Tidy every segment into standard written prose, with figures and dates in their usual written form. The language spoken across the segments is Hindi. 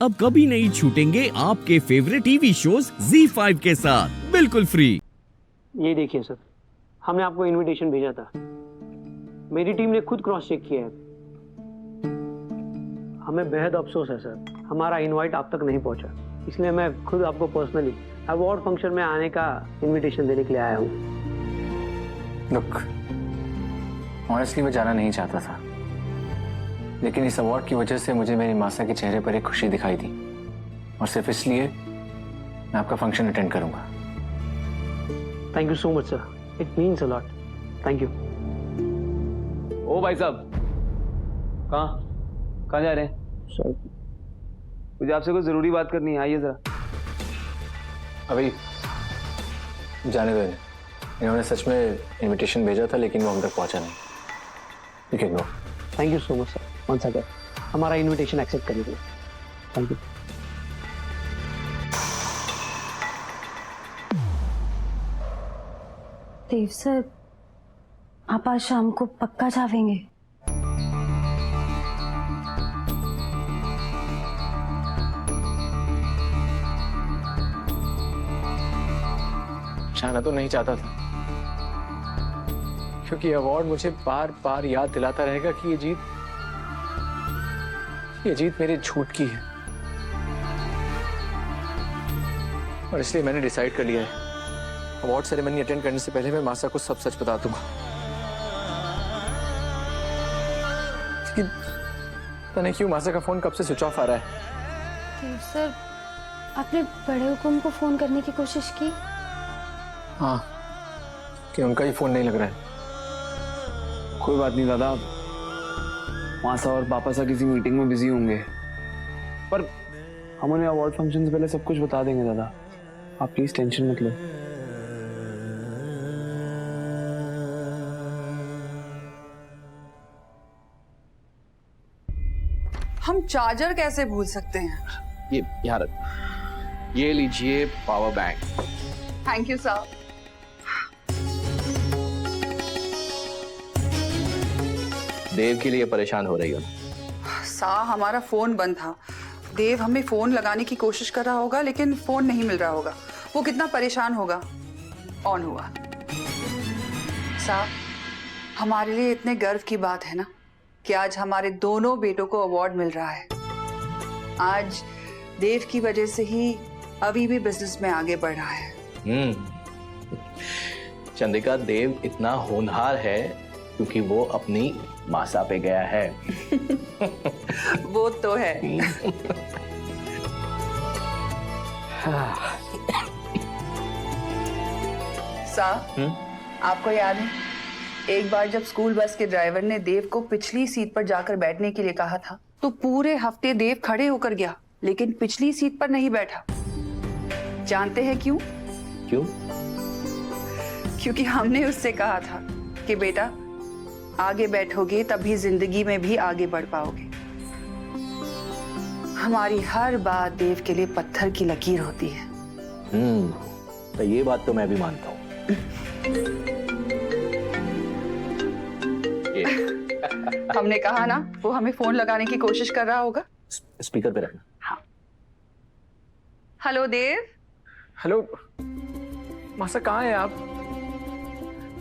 अब कभी नहीं छूटेंगे आपके फेवरेट टीवी शोज ZEE5 के साथ बिल्कुल फ्री। ये देखिए सर, हमने आपको इनविटेशन भेजा था। मेरी टीम ने खुद क्रॉस चेक किया है। हमें बेहद अफसोस है सर, हमारा इनवाइट आप तक नहीं पहुंचा, इसलिए मैं खुद आपको पर्सनली अवार्ड फंक्शन में आने का इनविटेशन देने के लिए आया हूँ। लुक, ऑनेस्टली मैं जाना नहीं चाहता था, लेकिन इस अवार्ड की वजह से मुझे मेरी मासा के चेहरे पर एक खुशी दिखाई दी, और सिर्फ इसलिए मैं आपका फंक्शन अटेंड करूंगा। Thank you so much sir, it means a lot. Thank you. ओ भाई साहब, कहाँ जा रहे हैं? सर मुझे आपसे कोई जरूरी बात करनी है, आइए जरा। अभी जाने दो इन्हें। इन्होंने सच में इनविटेशन भेजा था, लेकिन वो हम तक पहुंचा नहीं। You can go. Thank you so much sir, once again हमारा इनविटेशन एक्सेप्ट करिए। Thank you. देव सर, आप आज शाम को पक्का जावेंगे? जाना तो नहीं चाहता था, क्योंकि अवार्ड मुझे बार बार याद दिलाता रहेगा कि ये जीत मेरे झूठ की है, और इसलिए मैंने डिसाइड कर लिया है, अवार्ड सेरेमनी अटेंड करने से पहले मैं मासा को सब सच बता दूंगा। लेकिन पता नहीं क्यों मासा का फोन कब से स्विच ऑफ आ रहा है। देव सर, आपने बड़े हुकुम को फोन करने की कोशिश की? हाँ, कि उनका ही फोन नहीं लग रहा है। कोई बात नहीं दादा, मासा और पापा सा किसी मीटिंग में बिजी होंगे, पर हम उन्हें अवार्ड फंक्शन से पहले सब कुछ बता देंगे दादा, आप प्लीज टेंशन मत लो। हम चार्जर कैसे भूल सकते हैं? ये यहाँ रख, ये लीजिए power bank. Thank you sir. Dev के लिए परेशान हो रही हो? सा, हमारा फोन बंद था। देव हमें फोन लगाने की कोशिश कर रहा होगा, लेकिन फोन नहीं मिल रहा होगा। वो कितना परेशान होगा। ऑन हुआ। सा, हमारे लिए इतने गर्व की बात है ना कि आज हमारे दोनों बेटों को अवार्ड मिल रहा है। आज देव की वजह से ही अभी भी बिजनेस में आगे बढ़ रहा है। चंद्रिका, देव इतना होनहार है क्योंकि वो अपनी मासा पे गया है। वो तो है। सा, आपको याद है एक बार जब स्कूल बस के ड्राइवर ने देव को पिछली सीट पर जाकर बैठने के लिए कहा था, तो पूरे हफ्ते देव खड़े होकर गया, लेकिन पिछली सीट पर नहीं बैठा। जानते हैं क्यों? क्यों? क्योंकि हमने उससे कहा था कि बेटा, आगे बैठोगे तभी जिंदगी में भी आगे बढ़ पाओगे। हमारी हर बात देव के लिए पत्थर की लकीर होती है। तो ये बात तो मैं भी मानता हूँ। हमने कहा ना, वो हमें फोन लगाने की कोशिश कर रहा होगा। स्पीकर पे रखना। हाँ। हेलो देव। हेलो मासा, कहाँ हैं आप?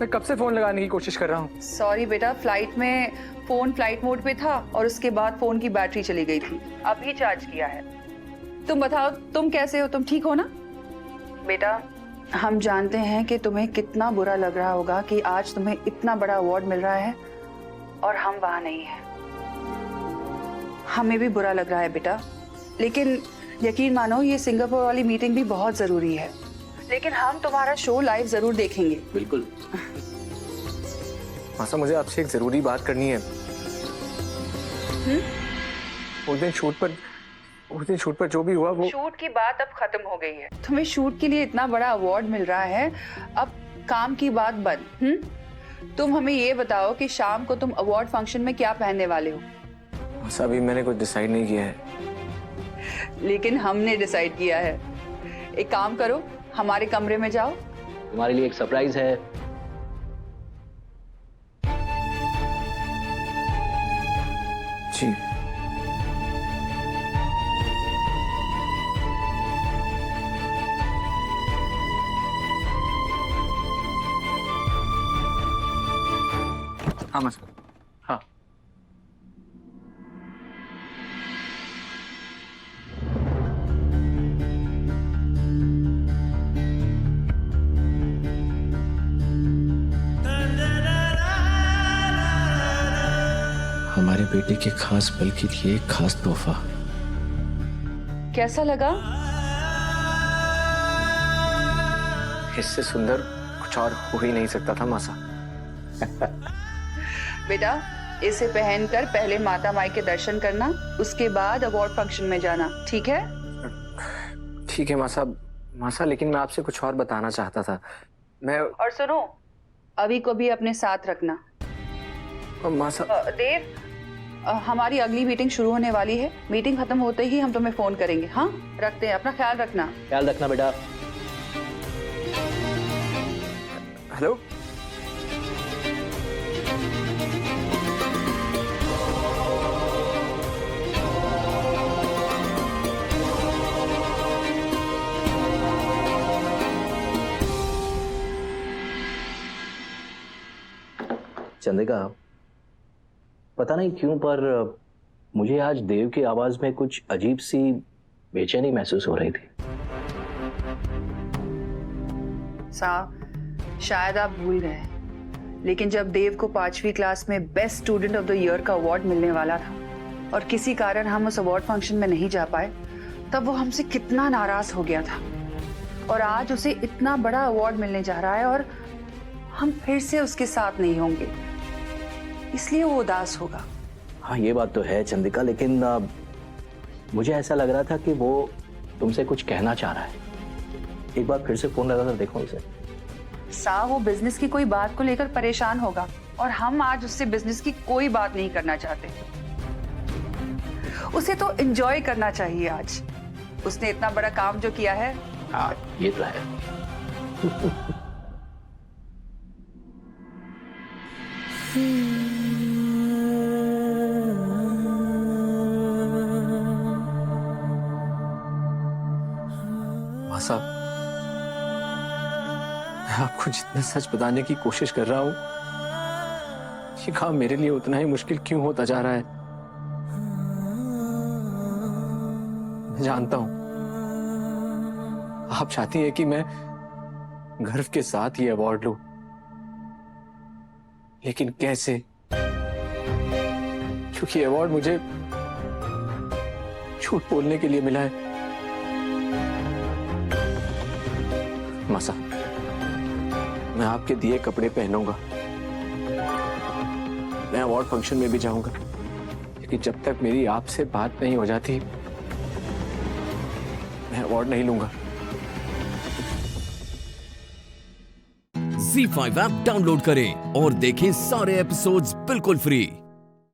मैं कब से फोन लगाने की कोशिश कर रहा हूँ। सॉरी बेटा, फ्लाइट में फोन फ्लाइट मोड पे था और उसके बाद फोन की बैटरी चली गई थी। अभी चार्ज किया है। तुम बताओ, तुम कैसे हो? तुम ठीक हो ना? बेटा, हम जानते हैं कि तुम्हें कितना बुरा लग रहा होगा कि आज तुम्हें इतना बड़ा अवार्ड मिल रहा है और हम वहां नहीं हैं। हमें भी बुरा लग रहा है बेटा, लेकिन यकीन मानो ये सिंगापुर वाली मीटिंग भी बहुत जरूरी है। लेकिन हम तुम्हारा शो लाइव जरूर देखेंगे। बिल्कुल। मासा, मुझे आपसे एक जरूरी बात करनी है। उस दिन शूट पर जो भी हुआ वो शूट की बात अब खत्म हो गई है। तुम्हें शूट के लिए इतना बड़ा अवार्ड मिल रहा है, अब काम की बात बंद। तुम हमें ये बताओ कि शाम को तुम अवार्ड फंक्शन में क्या पहनने वाले हो? मासा, अभी मैंने कुछ डिसाइड नहीं किया है। लेकिन हमने डिसाइड किया है। एक काम करो, हमारे कमरे में जाओ। तुम्हारे लिए एक सरप्राइज है। जी। हाँ मासा, हाँ। हमारे बेटे के खास पल के लिए एक खास तोहफा। कैसा लगा? इससे सुंदर कुछ और हो ही नहीं सकता था मासा। बेटा, इसे पहनकर पहले माता माई के दर्शन करना, उसके बाद अवार्ड फंक्शन में जाना, ठीक है? ठीक है मासा। मासा, लेकिन मैं आपसे कुछ और बताना चाहता था। मैं और सुनो, अभी को भी अपने साथ रखना। मासा, देव, हमारी अगली मीटिंग शुरू होने वाली है। मीटिंग खत्म होते ही हम तुम्हें फोन करेंगे। हाँ, रखते हैं, अपना ख्याल रखना। ख्याल रखना बेटा। हेलो। चंद्रिका, पता नहीं क्यों पर मुझे आज देव की आवाज में कुछ अजीब सी बेचैनी महसूस हो रही थी। साहब, शायद आप भूल गए, लेकिन जब देव को 5वीं क्लास में best student of the year का अवार्ड मिलने वाला था और किसी कारण हम उस अवार्ड फंक्शन में नहीं जा पाए, तब वो हमसे कितना नाराज हो गया था। और आज उसे इतना बड़ा अवार्ड मिलने जा रहा है और हम फिर से उसके साथ नहीं होंगे, इसलिए वो उदास होगा। हाँ, ये बात तो है चंद्रिका, लेकिन मुझे ऐसा लग रहा था कि वो तुमसे कुछ कहना चाह रहा है। एक बार फिर से फोन लगाकर देखो उसे। वो बिजनेस की कोई बात को लेकर परेशान होगा और हम आज उससे बिजनेस की कोई बात नहीं करना चाहते। उसे तो एंजॉय करना चाहिए। आज उसने इतना बड़ा काम जो किया है। हाँ, ये तो है। मासा, मैं आपको जितना सच बताने की कोशिश कर रहा हूं, ये काम मेरे लिए उतना ही मुश्किल क्यों होता जा रहा है? मैं जानता हूं आप चाहती हैं कि मैं गर्व के साथ ये अवार्ड लूं, लेकिन कैसे? क्योंकि अवार्ड मुझे झूठ बोलने के लिए मिला है। मासा, मैं आपके दिए कपड़े पहनूंगा, मैं अवार्ड फंक्शन में भी जाऊंगा, लेकिन जब तक मेरी आपसे बात नहीं हो जाती, मैं अवार्ड नहीं लूंगा। Z5 ऐप डाउनलोड करें और देखें सारे एपिसोड्स बिल्कुल फ्री।